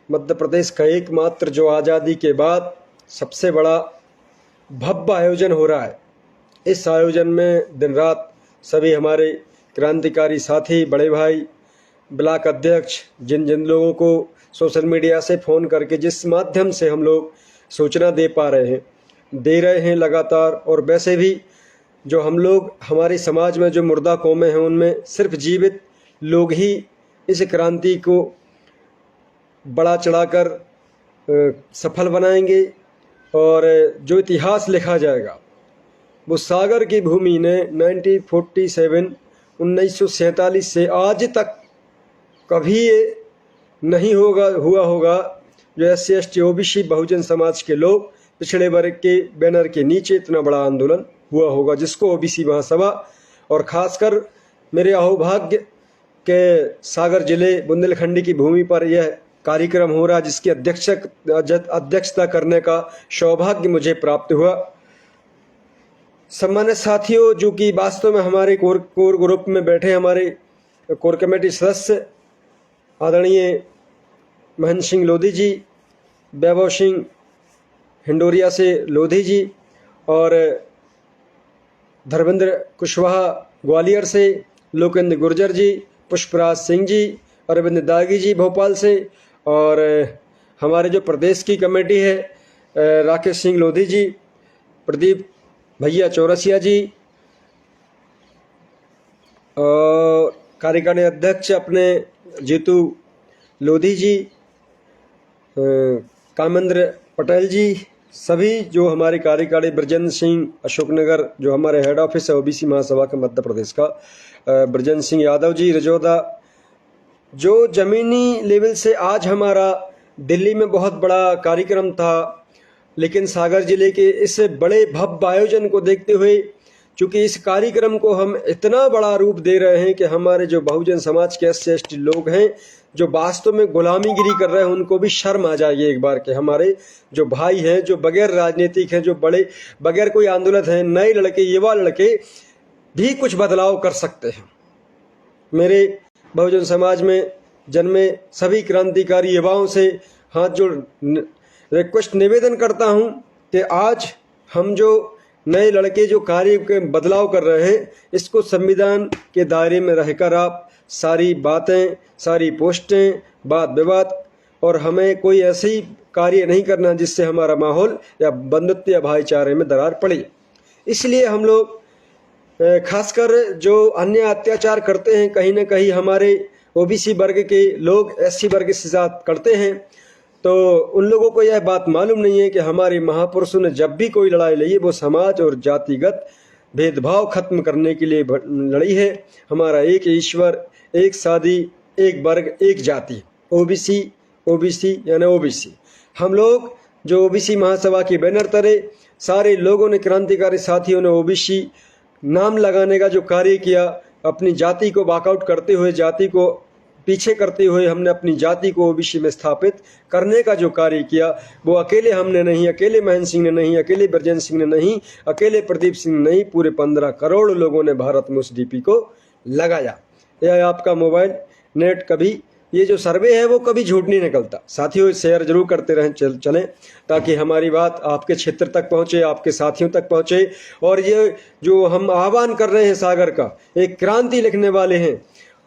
मध्य प्रदेश का एकमात्र जो आज़ादी के बाद सबसे बड़ा भव्य आयोजन हो रहा है। इस आयोजन में दिन रात सभी हमारे क्रांतिकारी साथी, बड़े भाई, ब्लॉक अध्यक्ष, जिन जिन लोगों को सोशल मीडिया से फ़ोन करके जिस माध्यम से हम लोग सूचना दे रहे हैं लगातार, और वैसे भी जो हम लोग हमारे समाज में जो मुर्दा कौमें हैं उनमें सिर्फ जीवित लोग ही इस क्रांति को बड़ा चढ़ाकर सफल बनाएंगे, और जो इतिहास लिखा जाएगा वो सागर की भूमि ने 1947 से आज तक कभी ये नहीं हुआ होगा जो SC ST OBC Bahujan Samaj के लोग पिछड़े वर्ग के बैनर के नीचे इतना बड़ा आंदोलन हुआ होगा, जिसको OBC महासभा और ख़ासकर मेरे अहोभाग्य के सागर जिले बुंदेलखंडी की भूमि पर यह कार्यक्रम हो रहा, जिसकी अध्यक्षता करने का सौभाग्य मुझे प्राप्त हुआ। सम्मानित साथियों, जो कि वास्तव में हमारे कोर ग्रुप में बैठे हमारे कोर कमेटी सदस्य आदरणीय महेंद्र सिंह लोधी जी, वैभव सिंह हिंडोरिया से लोधी जी, और धर्मेंद्र कुशवाहा ग्वालियर से, लोकेंद्र गुर्जर जी, पुष्पराज सिंह जी, अरविंद दागी जी भोपाल से, और हमारे जो प्रदेश की कमेटी है राकेश सिंह लोधी जी, प्रदीप भैया चौरसिया जी, और कार्यकारिणी अध्यक्ष अपने जीतू लोधी जी, कामेंद्र पटेल जी, सभी जो हमारे कार्यकारिणी, ब्रजेंद्र सिंह अशोकनगर जो हमारे हेड ऑफिस है OBC महासभा के मध्य प्रदेश का, ब्रजेंद्र सिंह यादव जी रजौदा, जो जमीनी लेवल से आज हमारा दिल्ली में बहुत बड़ा कार्यक्रम था, लेकिन सागर जिले के इस बड़े भव्य आयोजन को देखते हुए, चूँकि इस कार्यक्रम को हम इतना बड़ा रूप दे रहे हैं कि हमारे जो बहुजन समाज के SC ST लोग हैं जो वास्तव में गुलामीगिरी कर रहे हैं उनको भी शर्म आ जाएगी एक बार के हमारे जो भाई हैं, जो बगैर राजनीतिक हैं, जो बड़े बगैर कोई आंदोलन हैं, नए लड़के, युवा लड़के भी कुछ बदलाव कर सकते हैं। मेरे बहुजन समाज में जन्मे सभी क्रांतिकारी युवाओं से हाथ जोड़ रिक्वेस्ट निवेदन करता हूं कि आज हम जो नए लड़के जो कार्य के बदलाव कर रहे हैं, इसको संविधान के दायरे में रहकर आप सारी बातें, सारी पोस्टें, वाद विवाद, और हमें कोई ऐसी कार्य नहीं करना जिससे हमारा माहौल या बंधुत्व या भाईचारे में दरार पड़े। इसलिए हम लोग खासकर जो अन्य अत्याचार करते हैं, कहीं ना कहीं हमारे OBC वर्ग के लोग SC वर्ग के साथ करते हैं, तो उन लोगों को यह बात मालूम नहीं है कि हमारे महापुरुषों ने जब भी कोई लड़ाई लड़ी वो समाज और जातिगत भेदभाव खत्म करने के लिए लड़ी है। हमारा एक ईश्वर, एक शादी, एक वर्ग, एक जाति, OBC यानी OBC। हम लोग जो OBC महासभा के बैनर तले सारे लोगों ने, क्रांतिकारी साथियों ने OBC नाम लगाने का जो कार्य किया, अपनी जाति को वॉकआउट करते हुए, जाति को पीछे करते हुए हमने अपनी जाति को OBC में स्थापित करने का जो कार्य किया, वो अकेले हमने नहीं, अकेले महेंद्र सिंह ने नहीं, अकेले ब्रजेंद्र सिंह ने नहीं, अकेले प्रदीप सिंह ने नहीं, पूरे 15 करोड़ लोगों ने भारत में उस DP को लगाया। यह आपका मोबाइल नेट कभी, ये जो सर्वे है वो कभी झूठ नहीं निकलता। साथियों, शेयर जरूर करते रहें, चलें, ताकि हमारी बात आपके क्षेत्र तक पहुंचे, आपके साथियों तक पहुंचे। और ये जो हम आह्वान कर रहे हैं सागर का, एक क्रांति लिखने वाले हैं,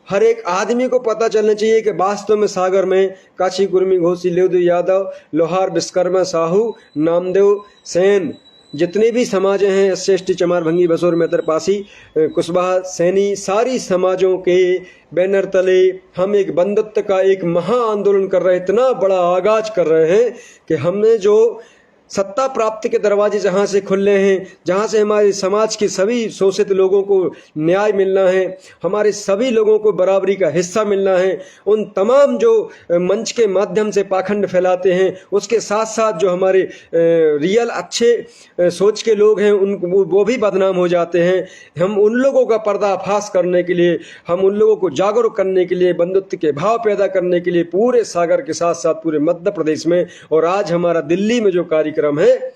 हर एक आदमी को पता चलना चाहिए कि वास्तव में सागर में काशी, कुर्मी, घोसी, लेवदू, यादव, लोहार, विश्वकर्मा, साहू, नामदेव, सेन, जितने भी समाजें हैं, SC ST, चमार, भंगी, बसोर, मेहतर, पासी, कुशवाहा, सैनी, सारी समाजों के बैनर तले हम एक बंधुत्व का एक महा आंदोलन कर रहे हैं, इतना बड़ा आगाज कर रहे हैं कि हमने जो सत्ता प्राप्ति के दरवाजे जहाँ से खुले हैं, जहाँ से हमारे समाज के सभी शोषित लोगों को न्याय मिलना है, हमारे सभी लोगों को बराबरी का हिस्सा मिलना है, उन तमाम जो मंच के माध्यम से पाखंड फैलाते हैं, उसके साथ साथ जो हमारे रियल अच्छे सोच के लोग हैं उन वो भी बदनाम हो जाते हैं। हम उन लोगों का पर्दाफाश करने के लिए, हम उन लोगों को जागरूक करने के लिए, बंधुत्व के भाव पैदा करने के लिए पूरे सागर के साथ साथ पूरे मध्य प्रदेश में और आज हमारा दिल्ली में जो कार्यक्रम है,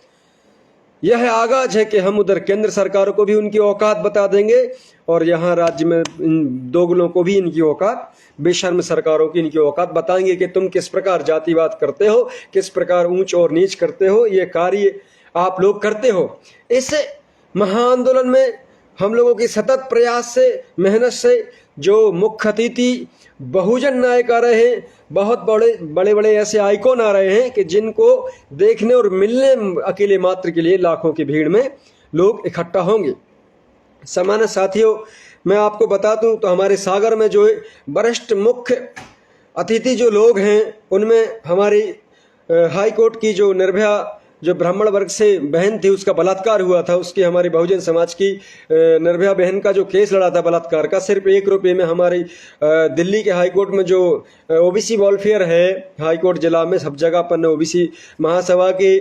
यह आगाज है कि हम उधर केंद्र सरकारों को भी उनकी औकात बता देंगे और यहाँ राज्य में इन दोगलों को भी इनकी औकात, बेशर्म सरकारों की इनकी औकात बताएंगे कि तुम किस प्रकार जातिवाद करते हो, किस प्रकार ऊंच और नीच करते हो, ये कार्य आप लोग करते हो। इस महाआंदोलन में हम लोगों की सतत प्रयास से, मेहनत से जो मुख्य अतिथि बहुजन नायक आ रहे हैं, बहुत बड़े बड़े ऐसे आइकॉन आ रहे हैं कि जिनको देखने और मिलने अकेले मात्र के लिए लाखों की भीड़ में लोग इकट्ठा होंगे। सामान्य साथियों, मैं आपको बता दूं तो हमारे सागर में जो वरिष्ठ मुख्य अतिथि जो लोग हैं, उनमें हमारी हाई कोर्ट की जो निर्भया, जो ब्राह्मण वर्ग से बहन थी, उसका बलात्कार हुआ था, उसकी हमारी बहुजन समाज की निर्भया बहन का जो केस लड़ा था बलात्कार का, सिर्फ 1 रुपये में हमारी दिल्ली के हाई कोर्ट में जो ओबीसी वेलफेयर है, हाई कोर्ट जिला में सब जगह पर ओबीसी महासभा के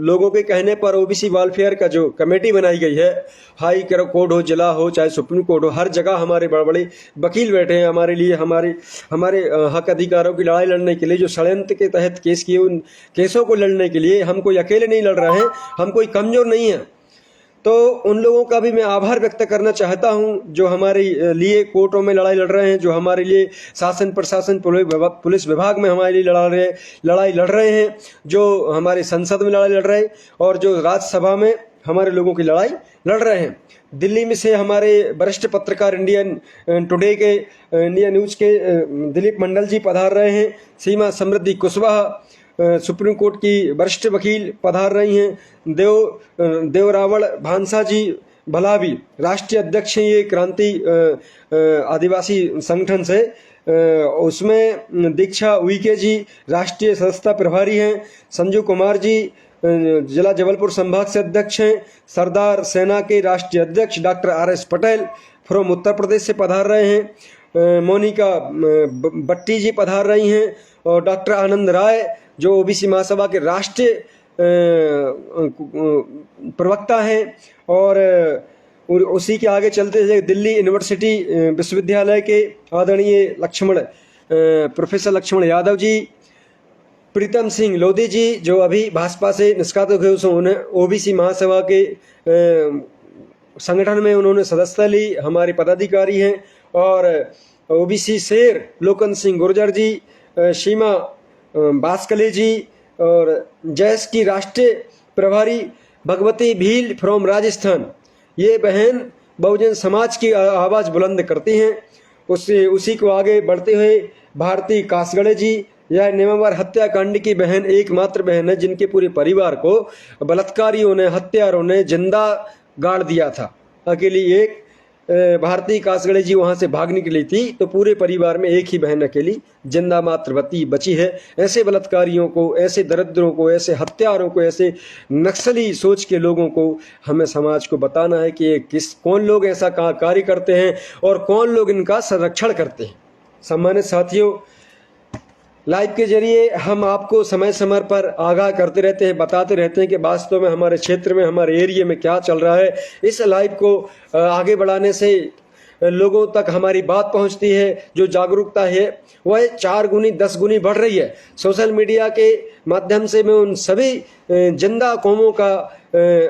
लोगों के कहने पर ओबीसी वेलफेयर का जो कमेटी बनाई गई है, हाई कोर्ट हो, जिला हो, चाहे सुप्रीम कोर्ट हो, हर जगह हमारे बड़े बड़े वकील बैठे हैं हमारे लिए, हमारे हक अधिकारों की लड़ाई लड़ने के लिए, जो षड्यंत्र के तहत केस किए उन केसों को लड़ने के लिए। हम कोई अकेले नहीं लड़ रहे हैं, हम कोई कमजोर नहीं है। तो उन लोगों का भी मैं आभार व्यक्त करना चाहता हूं जो हमारे लिए कोर्टों में लड़ाई लड़ रहे हैं, जो हमारे लिए शासन प्रशासन पुलिस विभाग में हमारे लिए लड़ाई लड़ रहे हैं, जो हमारे संसद में लड़ाई लड़ रहे हैं और जो राज्यसभा में हमारे लोगों की लड़ाई लड़ रहे हैं। दिल्ली में से हमारे वरिष्ठ पत्रकार इंडियन टुडे के, इंडिया न्यूज के दिलीप मंडल जी पधार रहे हैं, सीमा समृद्धि कुशवाहा सुप्रीम कोर्ट की वरिष्ठ वकील पधार रही हैं, देवरावण भांसा जी भलावी राष्ट्रीय अध्यक्ष हैं ये क्रांति आदिवासी संगठन से, उसमें दीक्षा उइके जी राष्ट्रीय सदस्यता प्रभारी हैं, संजू कुमार जी जिला जबलपुर संभाग से अध्यक्ष हैं, सरदार सेना के राष्ट्रीय अध्यक्ष doctor RS Patel from Uttar Pradesh से पधार रहे हैं, मोनिका बट्टी जी पधार रही हैं और डॉक्टर आनंद राय जो ओबीसी महासभा के राष्ट्रीय प्रवक्ता हैं, और उसी के आगे चलते हुए दिल्ली यूनिवर्सिटी विश्वविद्यालय के आदरणीय प्रोफेसर लक्ष्मण यादव जी, प्रीतम सिंह लोधी जी जो अभी भाजपा से निष्कासित हुए, उन्होंने ओबीसी महासभा के संगठन में उन्होंने सदस्यता ली, हमारे पदाधिकारी हैं, और ओबीसी शेर लोकन सिंह गुर्जर जी, सीमा बास्कले जी और जैस की राष्ट्रीय प्रभारी भगवती भील फ्रॉम राजस्थान, ये बहन बहुजन समाज की आवाज़ बुलंद करती हैं। उसी को आगे बढ़ते हुए भारती कासगड़े जी, यह नेमावर हत्याकांड की बहन, एकमात्र बहन है जिनके पूरे परिवार को बलात्कारियों ने, हत्यारों ने जिंदा गाड़ दिया था। अकेली एक भारती कासगड़े जी वहां से भाग निकली थी, तो पूरे परिवार में एक ही बहन अकेली जिंदा मात्र बची है। ऐसे बलात्कारियों को, ऐसे दरिद्रों को, ऐसे हत्यारों को, ऐसे नक्सली सोच के लोगों को हमें समाज को बताना है कि कौन लोग ऐसा कार्य करते हैं और कौन लोग इनका संरक्षण करते हैं। सम्मानित साथियों, लाइव के जरिए हम आपको समय समय पर आगाह करते रहते हैं, बताते रहते हैं कि वास्तव में हमारे क्षेत्र में, हमारे एरिया में क्या चल रहा है। इस लाइव को आगे बढ़ाने से लोगों तक हमारी बात पहुंचती है, जो जागरूकता है वह 4 गुनी 10 गुनी बढ़ रही है। सोशल मीडिया के माध्यम से मैं उन सभी जिंदा कौमों का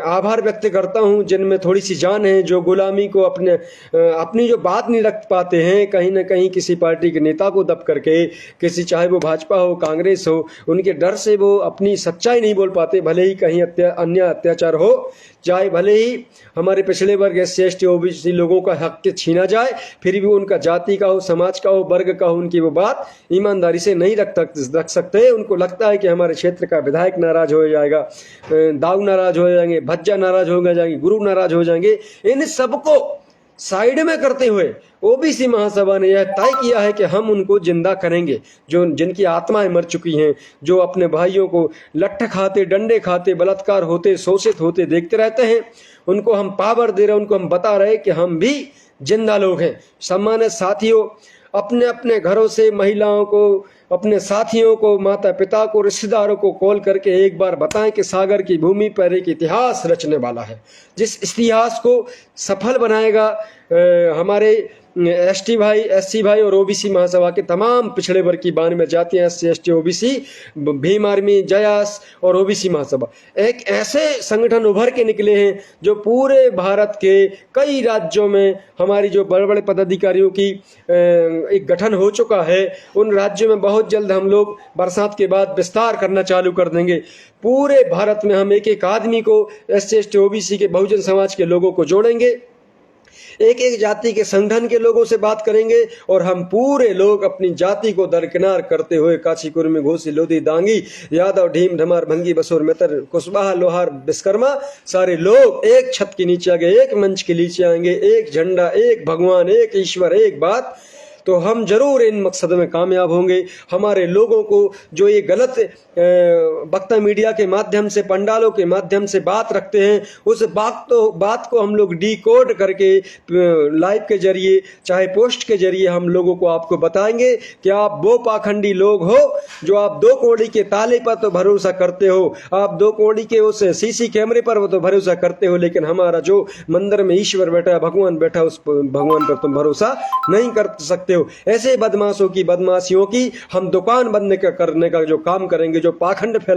आभार व्यक्त करता हूं जिनमें थोड़ी सी जान है, जो गुलामी को अपनी जो बात नहीं रख पाते हैं, कहीं ना कहीं किसी पार्टी के नेता को दब करके, किसी चाहे वो भाजपा हो, कांग्रेस हो, उनके डर से वो अपनी सच्चाई नहीं बोल पाते, भले ही कहीं अन्य अत्याचार हो, चाहे भले ही हमारे पिछड़े वर्ग SC ST OBC लोगों का हक छीना जाए, फिर भी उनका जाति का हो, समाज का हो, वर्ग का हो, उनकी वो बात ईमानदारी से नहीं रख सकते। उनको लगता है कि हमारे क्षेत्र का विधायक नाराज हो जाएगा, दाऊ नाराज हो जाएंगे, भज्जा नाराज हो जाएंगे, गुरु नाराज हो जाएंगे। इन सबको साइड में करते हुए ओबीसी महासभा ने यह तय किया है कि हम उनको जिंदा करेंगे, जो जिनकी आत्माएं मर चुकी हैं, जो अपने भाइयों को लट्ठ खाते, डंडे खाते, बलात्कार होते, शोषित होते देखते रहते हैं, उनको हम पावर दे रहे हैं, उनको हम बता रहे कि हम भी जिंदा लोग हैं। सम्मानित साथियों, अपने अपने घरों से महिलाओं को, अपने साथियों को, माता पिता को, रिश्तेदारों को कॉल करके एक बार बताएं कि सागर की भूमि पर एक इतिहास रचने वाला है, जिस इतिहास को सफल बनाएगा हमारे एसटी भाई, एससी भाई और ओबीसी महासभा के तमाम पिछड़े वर्ग की 92 जातियां, SC, ST, OBC, Bhim army, जयास और ओबीसी महासभा एक ऐसे संगठन उभर के निकले हैं जो पूरे भारत के कई राज्यों में हमारी जो बड़े बड़े पदाधिकारियों की एक गठन हो चुका है। उन राज्यों में बहुत जल्द हम लोग बरसात के बाद विस्तार करना चालू कर देंगे। पूरे भारत में हम एक एक आदमी को, एससी, एसटी, ओबीसी के, बहुजन समाज के लोगों को जोड़ेंगे, एक एक जाति के संगठन के लोगों से बात करेंगे और हम पूरे लोग अपनी जाति को दरकिनार करते हुए काची, कुर्मी, घोसी, लोधी, दांगी, यादव, ढीम, ढमार, भंगी, बसोर, मेतर, कुशवाहा, लोहार, विश्वकर्मा सारे लोग एक छत के नीचे आएंगे, एक मंच के नीचे आएंगे, एक झंडा, एक भगवान, एक ईश्वर, एक बात। तो हम जरूर इन मकसद में कामयाब होंगे। हमारे लोगों को जो ये गलत वक्ता मीडिया के माध्यम से, पंडालों के माध्यम से बात रखते हैं, उस बात को हम लोग डिकोड करके लाइव के जरिए, चाहे पोस्ट के जरिए हम लोगों को आपको बताएंगे कि आप वो पाखंडी लोग हो जो आप 2 कौड़ी के ताले पर तो भरोसा करते हो, आप 2 कौड़ी के उस सीसी कैमरे पर तो भरोसा करते हो, लेकिन हमारा जो मंदिर में ईश्वर बैठा है, भगवान बैठा है, उस भगवान पर तुम भरोसा नहीं कर सकते हो। ऐसे बदमाशों की, बदमाशियों की हम दुकान बंद करने का जो काम करेंगे, जो पाखंड फैला